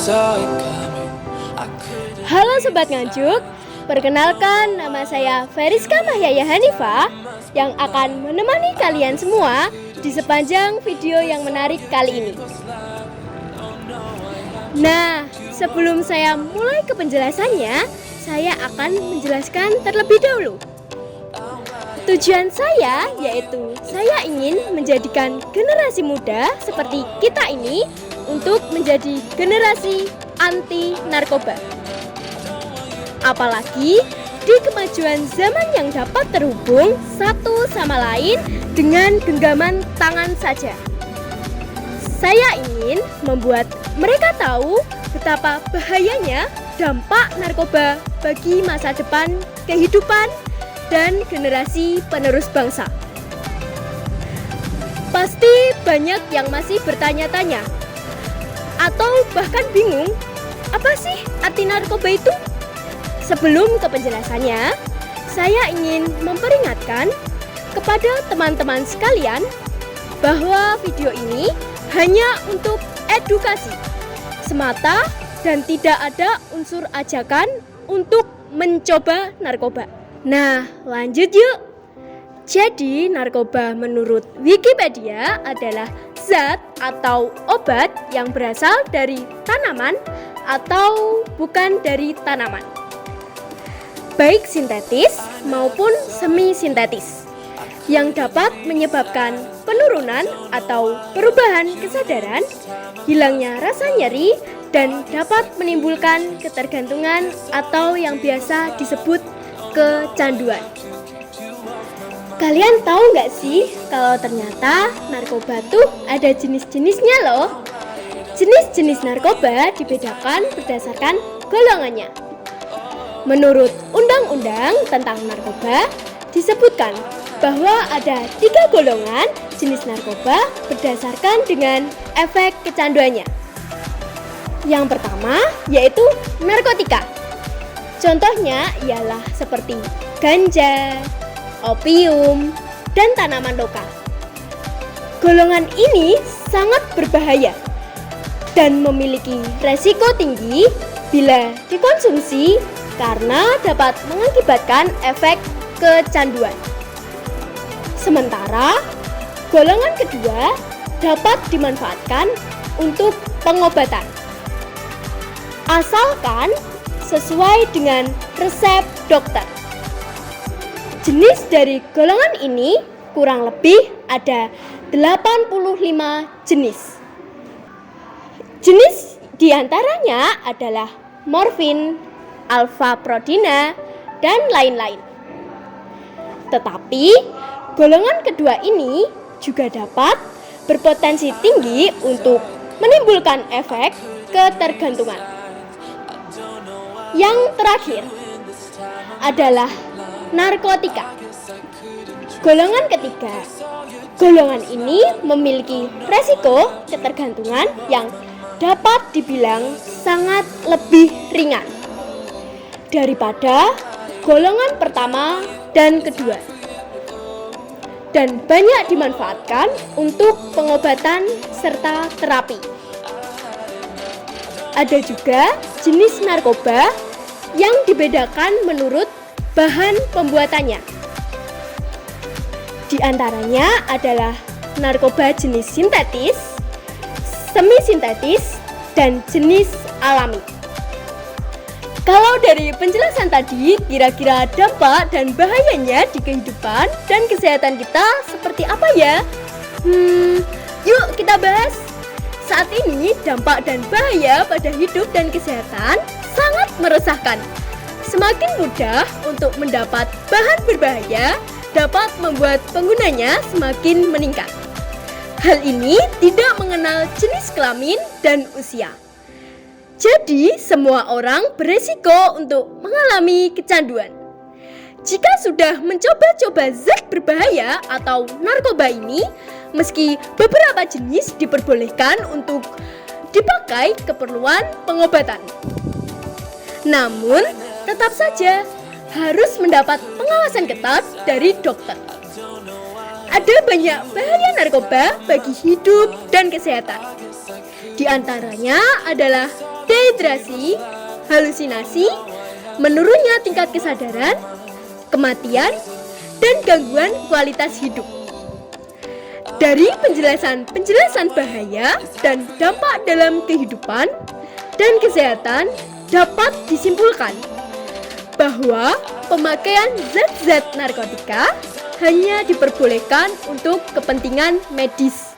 Halo Sobat Nganjuk, perkenalkan nama saya Feriska Mahyaya Hanifah yang akan menemani kalian semua di sepanjang video yang menarik kali ini. Nah, sebelum saya mulai ke penjelasannya, saya akan menjelaskan terlebih dahulu. Tujuan saya yaitu saya ingin menjadikan generasi muda seperti kita ini untuk menjadi generasi anti narkoba. Apalagi di kemajuan zaman yang dapat terhubung satu sama lain dengan genggaman tangan saja. Saya ingin membuat mereka tahu betapa bahayanya dampak narkoba bagi masa depan kehidupan dan generasi penerus bangsa. Pasti banyak yang masih bertanya-tanya atau bahkan bingung, apa sih arti narkoba itu? Sebelum ke penjelasannya, saya ingin memperingatkan kepada teman-teman sekalian bahwa video ini hanya untuk edukasi semata dan tidak ada unsur ajakan untuk mencoba narkoba. Nah, lanjut yuk. Jadi, narkoba menurut Wikipedia adalah zat atau obat yang berasal dari tanaman atau bukan dari tanaman, baik sintetis maupun semi-sintetis, yang dapat menyebabkan penurunan atau perubahan kesadaran, hilangnya rasa nyeri, dan dapat menimbulkan ketergantungan atau yang biasa disebut kecanduan. Kalian tahu nggak sih kalau ternyata narkoba tuh ada jenis-jenisnya loh. Jenis-jenis narkoba dibedakan berdasarkan golongannya. Menurut Undang-Undang tentang Narkoba disebutkan bahwa ada 3 golongan jenis narkoba berdasarkan dengan efek kecanduannya. Yang pertama yaitu narkotika. Contohnya ialah seperti ganja, opium, dan tanaman lokal. Golongan ini sangat berbahaya dan memiliki resiko tinggi bila dikonsumsi karena dapat mengakibatkan efek kecanduan. Sementara golongan kedua dapat dimanfaatkan untuk pengobatan, asalkan sesuai dengan resep dokter. Jenis dari golongan ini kurang lebih ada 85 jenis. Jenis diantaranya adalah morfin, alfa-prodina, dan lain-lain. Tetapi golongan kedua ini juga dapat berpotensi tinggi untuk menimbulkan efek ketergantungan. Yang terakhir adalah narkotika. Golongan ketiga. Golongan ini memiliki resiko ketergantungan yang dapat dibilang sangat lebih ringan daripada golongan pertama dan kedua, dan banyak dimanfaatkan untuk pengobatan serta terapi. Ada juga jenis narkoba yang dibedakan menurut bahan pembuatannya. Di antaranya adalah narkoba jenis sintetis, semi-sintetis, dan jenis alami. Kalau dari penjelasan tadi, kira-kira dampak dan bahayanya di kehidupan dan kesehatan kita seperti apa ya? Yuk kita bahas. Saat ini dampak dan bahaya pada hidup dan kesehatan sangat meresahkan. Semakin mudah untuk mendapat bahan berbahaya dapat membuat penggunanya semakin meningkat. Hal ini tidak mengenal jenis kelamin dan usia. Jadi semua orang beresiko untuk mengalami kecanduan. Jika sudah mencoba-coba zat berbahaya atau narkoba ini, meski beberapa jenis diperbolehkan untuk dipakai keperluan pengobatan, namun tetap saja harus mendapat pengawasan ketat dari dokter. Ada banyak bahaya narkoba bagi hidup dan kesehatan. Di antaranya adalah dehidrasi, halusinasi, menurunnya tingkat kesadaran, kematian, dan gangguan kualitas hidup. Dari penjelasan bahaya dan dampak dalam kehidupan dan kesehatan dapat disimpulkan bahwa pemakaian zat-zat narkotika hanya diperbolehkan untuk kepentingan medis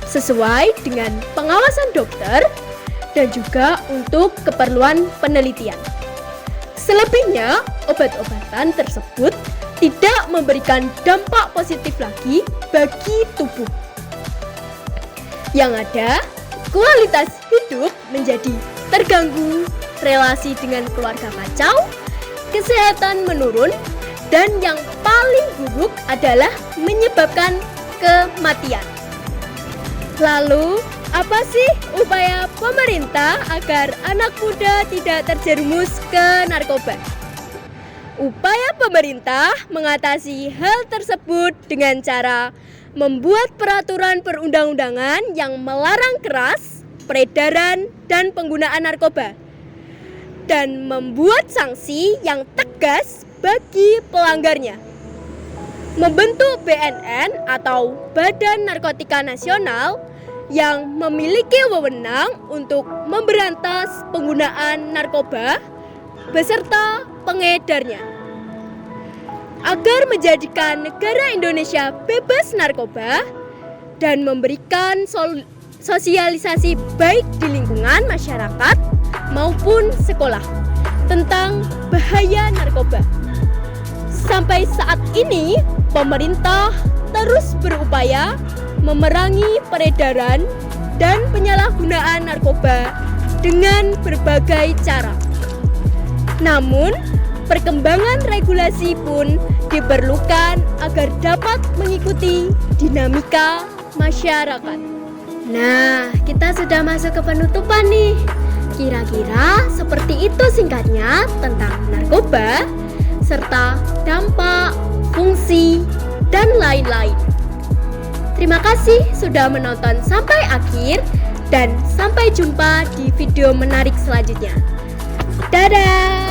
sesuai dengan pengawasan dokter dan juga untuk keperluan penelitian. Selebihnya, obat-obatan tersebut tidak memberikan dampak positif lagi bagi tubuh. Yang ada, kualitas hidup menjadi terganggu, relasi dengan keluarga kacau, kesehatan menurun, dan yang paling buruk adalah menyebabkan kematian. Lalu, apa sih upaya pemerintah agar anak muda tidak terjerumus ke narkoba? Upaya pemerintah mengatasi hal tersebut dengan cara membuat peraturan perundang-undangan yang melarang keras peredaran dan penggunaan narkoba dan membuat sanksi yang tegas bagi pelanggarnya. Membentuk BNN atau Badan Narkotika Nasional yang memiliki wewenang untuk memberantas penggunaan narkoba beserta pengedarnya. Agar menjadikan negara Indonesia bebas narkoba dan memberikan sosialisasi baik di lingkungan masyarakat maupun sekolah tentang bahaya narkoba. Sampai saat ini, pemerintah terus berupaya memerangi peredaran dan penyalahgunaan narkoba dengan berbagai cara. Namun, perkembangan regulasi pun diperlukan agar dapat mengikuti dinamika masyarakat. Nah, kita sudah masuk ke penutupan nih. Kira-kira seperti itu singkatnya tentang narkoba, serta dampak, fungsi, dan lain-lain. Terima kasih sudah menonton sampai akhir dan sampai jumpa di video menarik selanjutnya. Dadah!